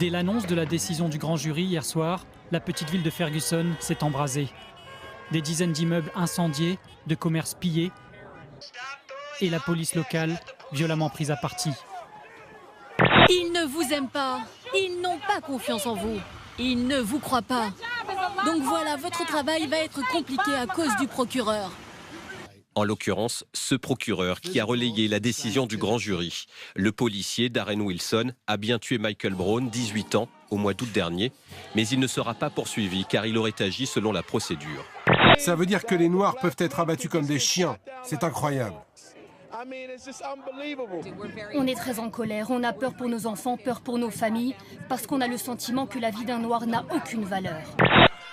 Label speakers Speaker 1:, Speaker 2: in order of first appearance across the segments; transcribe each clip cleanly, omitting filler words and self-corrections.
Speaker 1: Dès l'annonce de la décision du grand jury hier soir, la petite ville de Ferguson s'est embrasée. Des dizaines d'immeubles incendiés, de commerces pillés et la police locale violemment prise à partie.
Speaker 2: Ils ne vous aiment pas, ils n'ont pas confiance en vous, ils ne vous croient pas. Donc voilà, votre travail va être compliqué à cause du procureur.
Speaker 3: En l'occurrence, ce procureur qui a relayé la décision du grand jury. Le policier Darren Wilson a bien tué Michael Brown, 18 ans, au mois d'août dernier, mais il ne sera pas poursuivi car il aurait agi selon la procédure.
Speaker 4: Ça veut dire que les Noirs peuvent être abattus comme des chiens. C'est incroyable.
Speaker 5: On est très en colère, on a peur pour nos enfants, peur pour nos familles, parce qu'on a le sentiment que la vie d'un Noir n'a aucune valeur.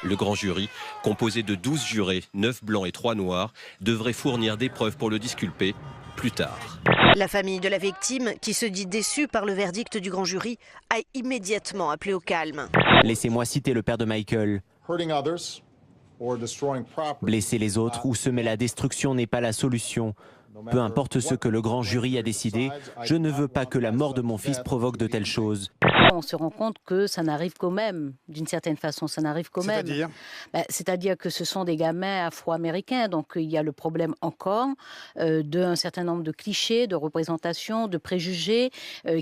Speaker 3: Le grand jury, composé de 12 jurés, 9 blancs et 3 noirs, devrait fournir des preuves pour le disculper plus tard.
Speaker 6: La famille de la victime, qui se dit déçue par le verdict du grand jury, a immédiatement appelé au calme.
Speaker 7: Laissez-moi citer le père de Michael. Blesser les autres ou semer la destruction n'est pas la solution. Peu importe ce que le grand jury a décidé, je ne veux pas que la mort de mon fils provoque de telles choses.
Speaker 8: On se rend compte que ça n'arrive quand même, d'une certaine façon, ça n'arrive quand même. C'est-à-dire que ce sont des gamins afro-américains, donc il y a le problème encore d'un certain nombre de clichés, de représentations, de préjugés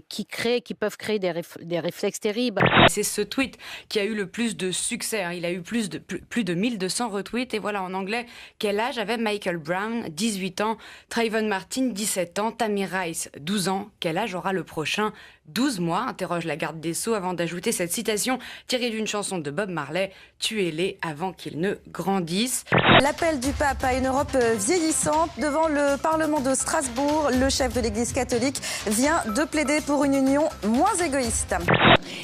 Speaker 8: qui peuvent créer des réflexes terribles.
Speaker 9: C'est ce tweet qui a eu le plus de succès, il a eu plus de 1200 retweets, et voilà en anglais, quel âge avait Michael Brown, 18 ans, Trayvon Martin, 17 ans, Tamir Rice, 12 ans, quel âge aura le prochain ? 12 mois, interroge la garde des Sceaux avant d'ajouter cette citation tirée d'une chanson de Bob Marley, « Tuez-les avant qu'ils ne grandissent ».
Speaker 10: L'appel du pape à une Europe vieillissante. Devant le Parlement de Strasbourg, le chef de l'Église catholique vient de plaider pour une union moins égoïste.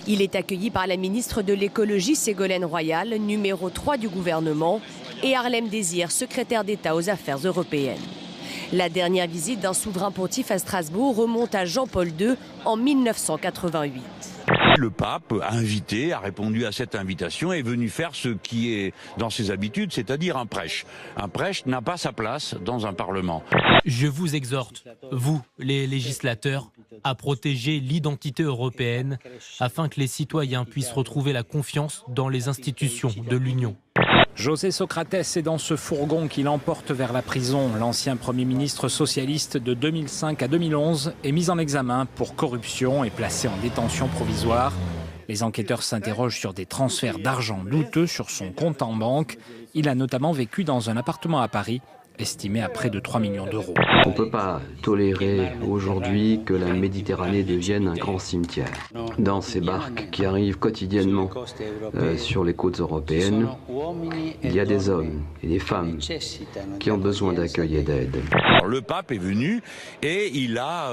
Speaker 11: Il est accueilli par la ministre de l'écologie Ségolène Royal, numéro 3 du gouvernement, et Harlem Désir, secrétaire d'État aux affaires européennes. La dernière visite d'un souverain pontife à Strasbourg remonte à Jean-Paul II en 1988.
Speaker 12: Le pape a répondu à cette invitation et est venu faire ce qui est dans ses habitudes, c'est-à-dire un prêche. Un prêche n'a pas sa place dans un parlement.
Speaker 13: Je vous exhorte, vous, les législateurs, à protéger l'identité européenne afin que les citoyens puissent retrouver la confiance dans les institutions de l'Union.
Speaker 14: José Socrates est dans ce fourgon qui l'emporte vers la prison. L'ancien Premier ministre socialiste de 2005 à 2011 est mis en examen pour corruption et placé en détention provisoire. Les enquêteurs s'interrogent sur des transferts d'argent douteux sur son compte en banque. Il a notamment vécu dans un appartement à Paris, estimé à près de 3 millions d'euros.
Speaker 15: On ne peut pas tolérer aujourd'hui que la Méditerranée devienne un grand cimetière. Dans ces barques qui arrivent quotidiennement sur les côtes européennes, il y a des hommes et des femmes qui ont besoin d'accueil et d'aide.
Speaker 12: Le pape est venu et il a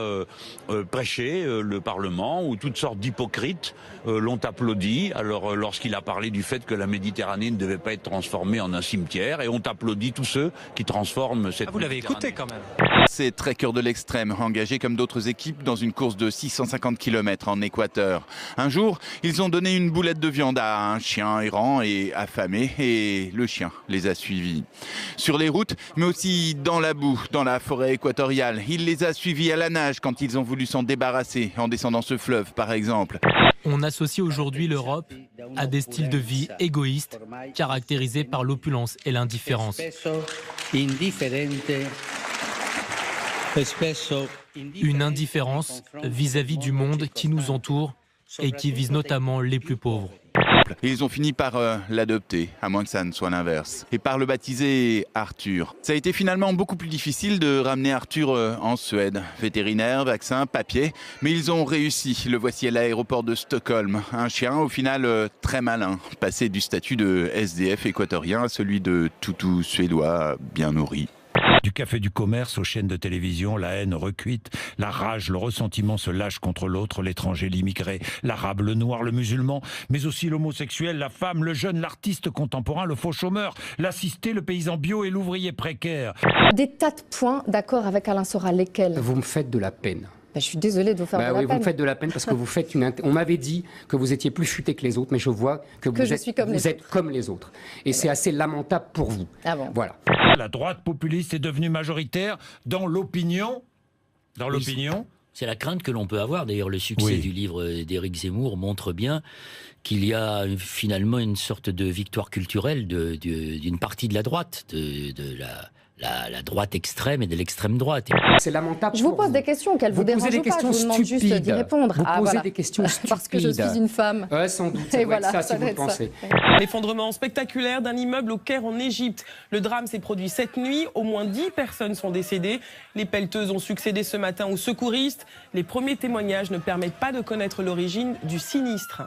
Speaker 12: prêché le Parlement où toutes sortes d'hypocrites l'ont applaudi. Alors lorsqu'il a parlé du fait que la Méditerranée ne devait pas être transformée en un cimetière, et ont applaudi tous ceux qui transforment cette
Speaker 16: vous l'avez écouté quand même.
Speaker 17: Ces trekkers de l'extrême, engagés comme d'autres équipes dans une course de 650 km en Équateur. Un jour, ils ont donné une boulette de viande à un chien errant et affamé, et le chien les a suivis. Sur les routes, mais aussi dans la boue, dans la forêt équatoriale. Il les a suivis à la nage quand ils ont voulu s'en débarrasser, en descendant ce fleuve par exemple.
Speaker 13: On associe aujourd'hui l'Europe à des styles de vie égoïstes, caractérisés par l'opulence et l'indifférence. Une indifférence vis-à-vis du monde qui nous entoure et qui vise notamment les plus pauvres.
Speaker 17: Ils ont fini par l'adopter, à moins que ça ne soit l'inverse, et par le baptiser Arthur. Ça a été finalement beaucoup plus difficile de ramener Arthur en Suède. Vétérinaire, vaccin, papier, mais ils ont réussi. Le voici à l'aéroport de Stockholm. Un chien, au final, très malin, passé du statut de SDF équatorien à celui de toutou suédois bien nourri.
Speaker 18: Du café du commerce aux chaînes de télévision, la haine recuite, la rage, le ressentiment se lâche contre l'autre, l'étranger, l'immigré, l'arabe, le noir, le musulman, mais aussi l'homosexuel, la femme, le jeune, l'artiste contemporain, le faux chômeur, l'assisté, le paysan bio et l'ouvrier précaire.
Speaker 19: Des tas de points d'accord avec Alain Soral, lesquels ?
Speaker 20: Vous me faites de la peine.
Speaker 19: Je suis désolée de vous faire de la peine.
Speaker 20: Vous me faites de la peine parce que vous faites on m'avait dit que vous étiez plus futé que les autres, mais je vois que vous êtes comme les autres. Et c'est assez lamentable pour vous.
Speaker 19: Ah bon.
Speaker 20: Voilà.
Speaker 18: La droite populiste est devenue majoritaire dans l'opinion. Dans l'opinion.
Speaker 16: C'est la crainte que l'on peut avoir. D'ailleurs, le succès du livre d'Éric Zemmour montre bien qu'il y a finalement une sorte de victoire culturelle d'une partie de la droite, de la droite extrême et de l'extrême droite.
Speaker 20: C'est lamentable.
Speaker 19: Je vous pose des questions qu'elles vous dérangent pas. Je vous demande juste d'y répondre.
Speaker 20: Vous posez des questions stupides.
Speaker 19: Parce que je suis une femme.
Speaker 20: Ouais, sans doute. Ça doit être ça, si vous le pensez.
Speaker 21: L'effondrement spectaculaire d'un immeuble au Caire en Égypte. Le drame s'est produit cette nuit. Au moins 10 personnes sont décédées. Les pelleteuses ont succédé ce matin aux secouristes. Les premiers témoignages ne permettent pas de connaître l'origine du sinistre.